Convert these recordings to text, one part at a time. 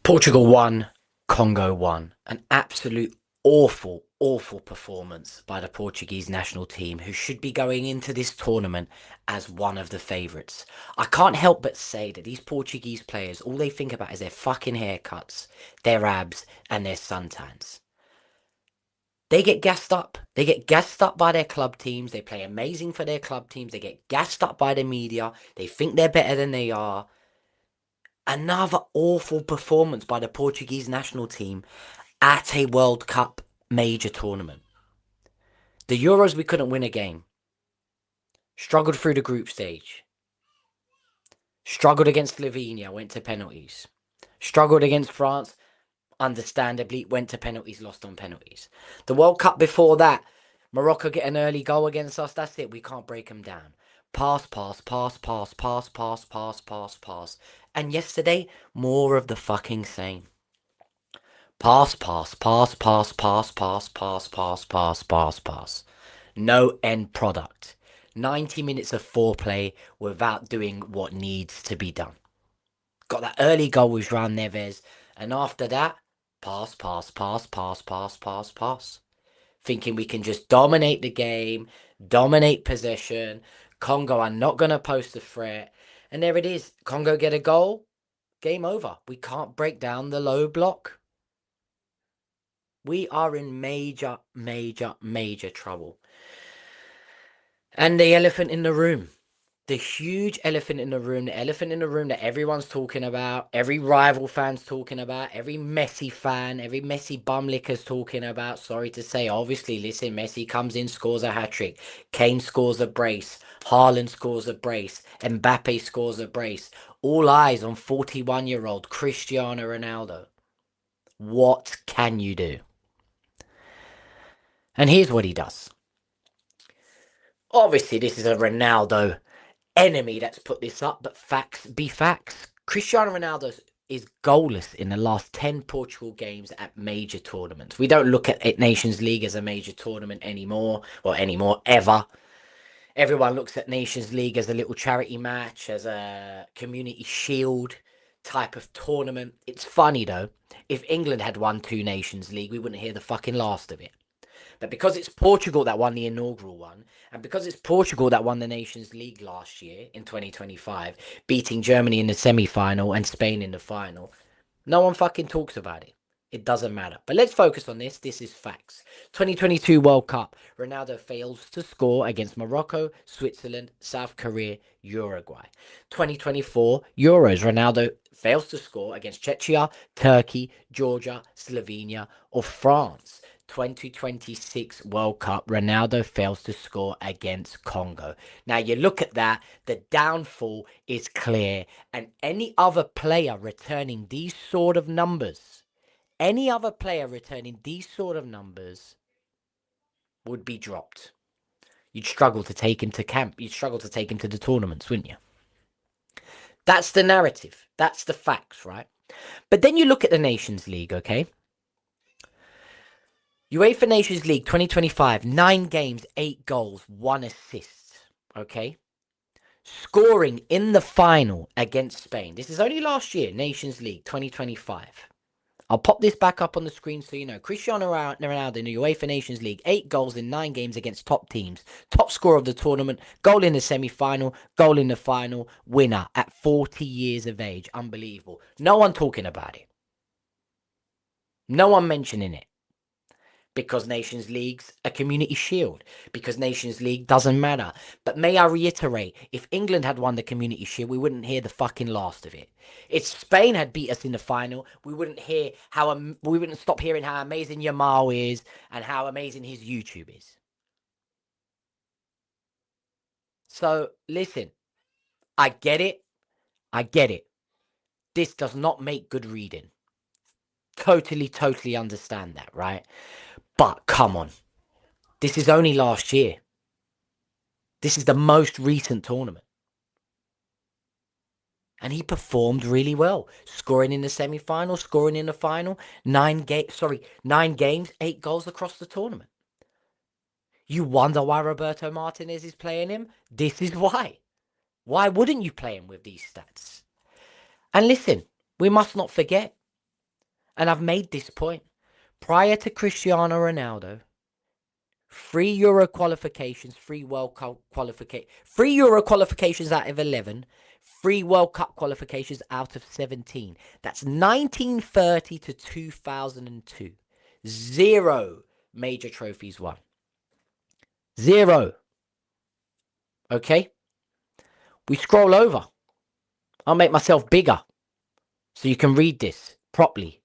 Portugal won, Congo won. An absolute awful performance by the Portuguese national team, who should be going into this tournament as one of the favourites. I can't help but say that these Portuguese players, all they think about is their fucking haircuts, their abs, and their suntans. They get gassed up. They get gassed up by their club teams. They play amazing for their club teams. They get gassed up by the media. They think they're better than they are. Another awful performance by the Portuguese national team at a World Cup major tournament. The Euros, we couldn't win a game. Struggled through the group stage. Struggled against Slovenia, went to penalties. Struggled against France, understandably, went to penalties, lost on penalties. The World Cup before that, Morocco get an early goal against us. That's it. We can't break them down. Pass, pass, pass, pass, pass, pass, pass, pass, pass. And yesterday, more of the fucking same. Pass, pass, pass, pass, pass, pass, pass, pass, pass, pass, pass. No end product. 90 minutes of foreplay without doing what needs to be done. Got that early goal with João Neves, and after that, pass, pass, pass, pass, pass, pass, pass. Thinking we can just dominate the game, dominate possession. Congo are not going to post a threat. And there it is. Congo get a goal. Game over. We can't break down the low block. We are in major trouble. And the elephant in the room. The huge elephant in the room. The elephant in the room that everyone's talking about. Every rival fan's talking about. Every Messi fan. Every Messi bumlicker's talking about. Sorry to say. Obviously, listen. Messi comes in, scores a hat-trick. Kane scores a brace. Haaland scores a brace. Mbappe scores a brace. All eyes on 41-year-old Cristiano Ronaldo. What can you do? And here's what he does. Obviously, this is a Ronaldo enemy that's put this up, but facts be facts. Cristiano Ronaldo is goalless in the last 10 Portugal games at major tournaments. We don't look at Nations League as a major tournament anymore, ever. Everyone looks at Nations League as a little charity match, as a community shield type of tournament. It's funny, though. If England had won 2 Nations League, we wouldn't hear the fucking last of it. But because it's Portugal that won the inaugural one, and because it's Portugal that won the Nations League last year in 2025, beating Germany in the semi-final and Spain in the final, no one fucking talks about it. It doesn't matter. But let's focus on this. This is facts. 2022 World Cup. Ronaldo fails to score against Morocco, Switzerland, South Korea, Uruguay. 2024 Euros. Ronaldo fails to score against Czechia, Turkey, Georgia, Slovenia, or France. 2026 World Cup, Ronaldo fails to score against Congo. Now, you look at that, the downfall is clear, and any other player returning these sort of numbers, would be dropped. You'd struggle to take him to camp. You'd struggle to take him to the tournaments, wouldn't you? That's the narrative. That's the facts, right? But then you look at the Nations League, okay? UEFA Nations League 2025, 9 games, 8 goals, 1 assist. Okay? Scoring in the final against Spain. This is only last year, Nations League 2025. I'll pop this back up on the screen so you know. Cristiano Ronaldo in the UEFA Nations League, 8 goals in 9 games against top teams. Top scorer of the tournament, goal in the semi-final, goal in the final, winner at 40 years of age. Unbelievable. No one talking about it. No one mentioning it. Because Nations League's a community shield. Because Nations League doesn't matter. But may I reiterate, if England had won the community shield, we wouldn't hear the fucking last of it. If Spain had beat us in the final, we wouldn't stop hearing how amazing Yamal is and how amazing his YouTube is. So, listen, I get it. This does not make good reading. Totally understand that, right? But come on. This is only last year. This is the most recent tournament. And he performed really well. Scoring in the semi-final, scoring in the final. 9 games, 8 goals across the tournament. You wonder why Roberto Martinez is playing him? This is why. Why wouldn't you play him with these stats? And listen, we must not forget. And I've made this point. Prior to Cristiano Ronaldo, 3 Euro qualifications, 3 World Cup qualifications, 3 Euro qualifications out of 11, 3 World Cup qualifications out of 17. That's 1930 to 2002. 0 major trophies won. 0. Okay? We scroll over. I'll make myself bigger so you can read this properly.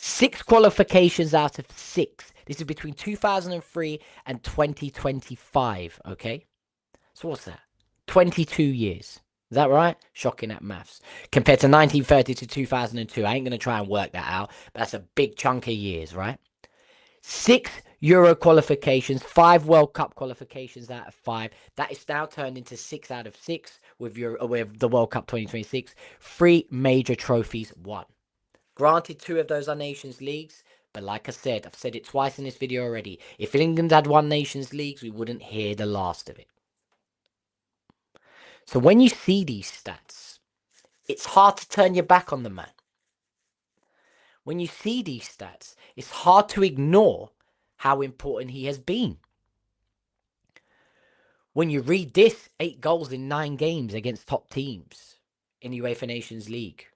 6 qualifications out of 6. This is between 2003 and 2025, okay? So what's that? 22 years. Is that right? Shocking at maths. Compared to 1930 to 2002. I ain't going to try and work that out, but that's a big chunk of years, right? 6 Euro qualifications, 5 World Cup qualifications out of 5. That is now turned into 6 out of 6 with the World Cup 2026. 3 major trophies won. Granted, 2 of those are Nations Leagues, but like I said, I've said it twice in this video already. If England had won Nations Leagues, we wouldn't hear the last of it. So when you see these stats, it's hard to turn your back on the man. When you see these stats, it's hard to ignore how important he has been. When you read this, 8 goals in 9 games against top teams in the UEFA Nations League.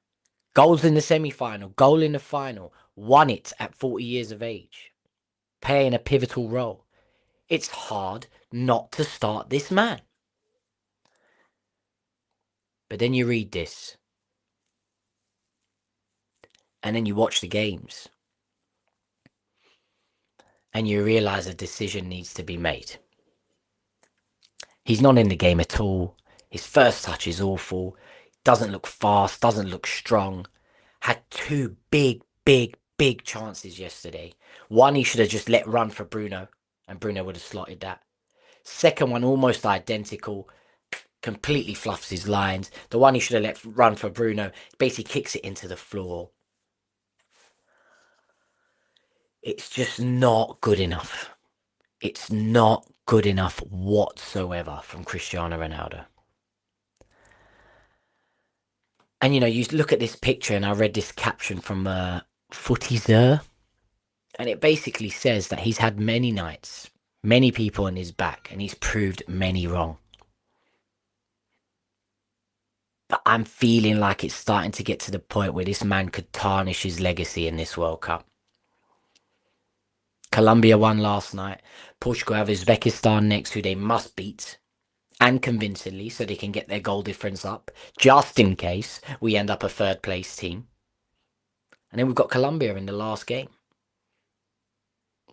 Goals in the semi-final, goal in the final, won it at 40 years of age, playing a pivotal role. It's hard not to start this man. But then you read this, and then you watch the games, and you realize a decision needs to be made. He's not in the game at all. His first touch is awful. Doesn't look fast, doesn't look strong. Had 2 big chances yesterday. One he should have just let run for Bruno, and Bruno would have slotted that. Second one, almost identical. Completely fluffs his lines. The one he should have let run for Bruno, basically kicks it into the floor. It's just not good enough. It's not good enough whatsoever from Cristiano Ronaldo. And, you know, you look at this picture, and I read this caption from Footyzer, and it basically says that he's had many nights, many people on his back, and he's proved many wrong. But I'm feeling like it's starting to get to the point where this man could tarnish his legacy in this World Cup. Colombia won last night. Portugal have Uzbekistan next, who they must beat, and convincingly, so they can get their goal difference up, just in case we end up a 3rd place team. And then we've got Colombia in the last game.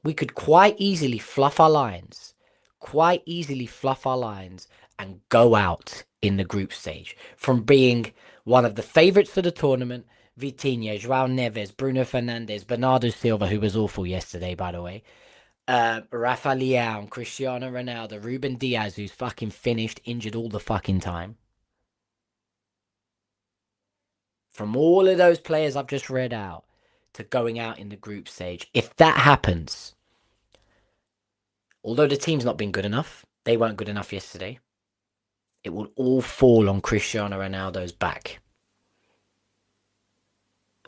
We could quite easily fluff our lines, and go out in the group stage from being one of the favourites for the tournament. Vitinha, João Neves, Bruno Fernandes, Bernardo Silva, who was awful yesterday, by the way, Rafa Leão, Cristiano Ronaldo, Ruben Diaz, who's fucking finished, injured all the fucking time. From all of those players I've just read out to going out in the group stage, if that happens, although the team's not been good enough, they weren't good enough yesterday, it will all fall on Cristiano Ronaldo's back.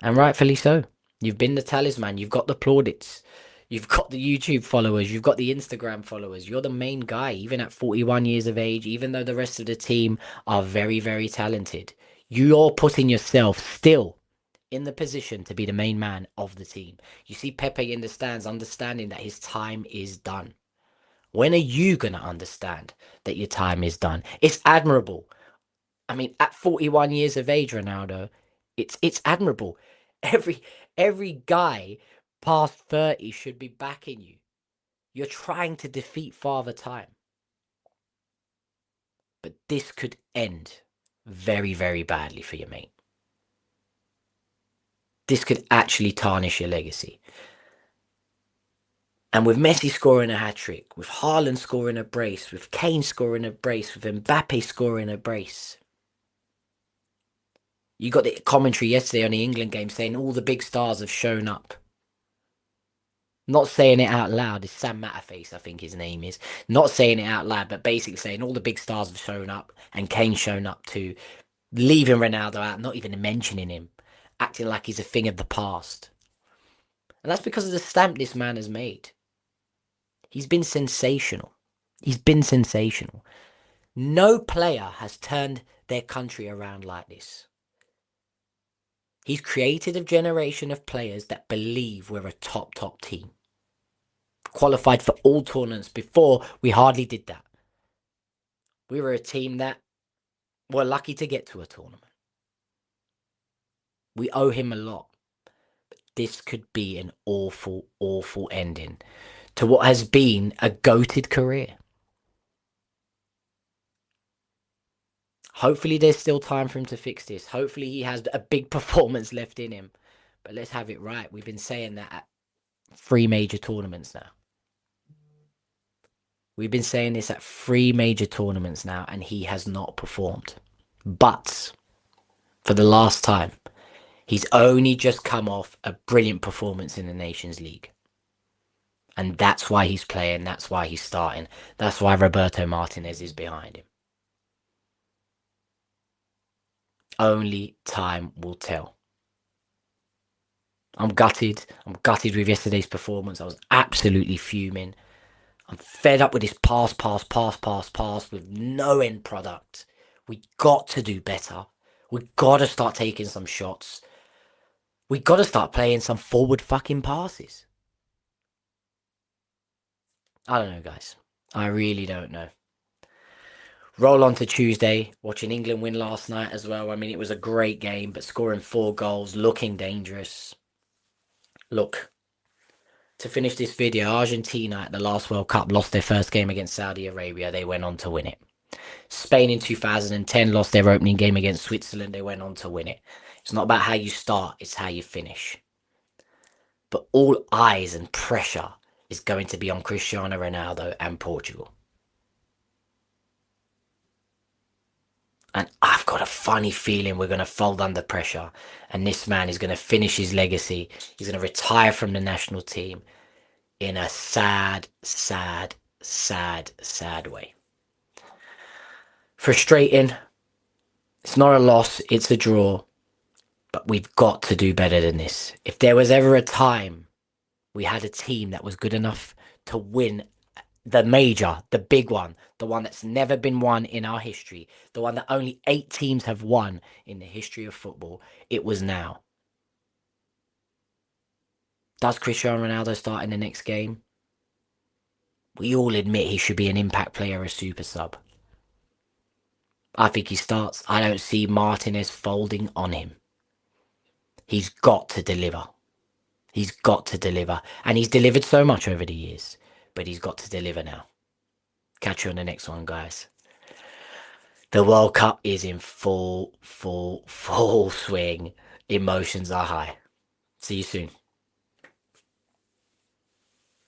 And rightfully so. You've been the talisman. You've got the plaudits. You've got the YouTube followers. You've got the Instagram followers. You're the main guy, even at 41 years of age, even though the rest of the team are very, very talented. You're putting yourself still in the position to be the main man of the team. You see Pepe in the stands understanding that his time is done. When are you going to understand that your time is done? It's admirable. I mean, at 41 years of age, Ronaldo, it's admirable. Every guy past 30 should be backing you. You're trying to defeat Father Time. But this could end very, very badly for your mate. This could actually tarnish your legacy. And with Messi scoring a hat-trick, with Haaland scoring a brace, with Kane scoring a brace, with Mbappe scoring a brace. You got the commentary yesterday on the England game saying all the big stars have shown up. Not saying it out loud. It's Sam Matterface, I think his name is. Not saying it out loud, but basically saying all the big stars have shown up, and Kane's shown up too. Leaving Ronaldo out, not even mentioning him. Acting like he's a thing of the past. And that's because of the stamp this man has made. He's been sensational. He's been sensational. No player has turned their country around like this. He's created a generation of players that believe we're a top team. Qualified for all tournaments before, we hardly did that. We were a team that were lucky to get to a tournament. We owe him a lot. But this could be an awful, awful ending to what has been a goated career. Hopefully there's still time for him to fix this. Hopefully he has a big performance left in him. But let's have it right. We've been saying that at 3 major tournaments now. We've been saying this at 3 major tournaments now, and he has not performed. But for the last time, he's only just come off a brilliant performance in the Nations League. And that's why he's playing. That's why he's starting. That's why Roberto Martinez is behind him. Only time will tell. I'm gutted. I'm gutted with yesterday's performance. I was absolutely fuming. I'm fed up with this pass with no end product. We got to do better. We got to start taking some shots. We got to start playing some forward fucking passes. I don't know, guys. I really don't know. Roll on to Tuesday, watching England win last night as well. I mean, it was a great game, but scoring 4 goals, looking dangerous. Look, to finish this video, Argentina at the last World Cup lost their first game against Saudi Arabia. They went on to win it. Spain in 2010 lost their opening game against Switzerland. They went on to win it. It's not about how you start, it's how you finish. But all eyes and pressure is going to be on Cristiano Ronaldo and Portugal. And I've got a funny feeling we're going to fold under pressure. And this man is going to finish his legacy. He's going to retire from the national team in a sad, sad, sad, sad way. Frustrating. It's not a loss, it's a draw. But we've got to do better than this. If there was ever a time we had a team that was good enough to win the major, the big one, the one that's never been won in our history, the one that only 8 teams have won in the history of football, it was now. Does Cristiano Ronaldo start in the next game? We all admit he should be an impact player, a super sub. I think he starts. I don't see Martinez folding on him. He's got to deliver. He's got to deliver. And he's delivered so much over the years. But he's got to deliver now. Catch you on the next one, guys. The World Cup is in full swing. Emotions are high. See you soon.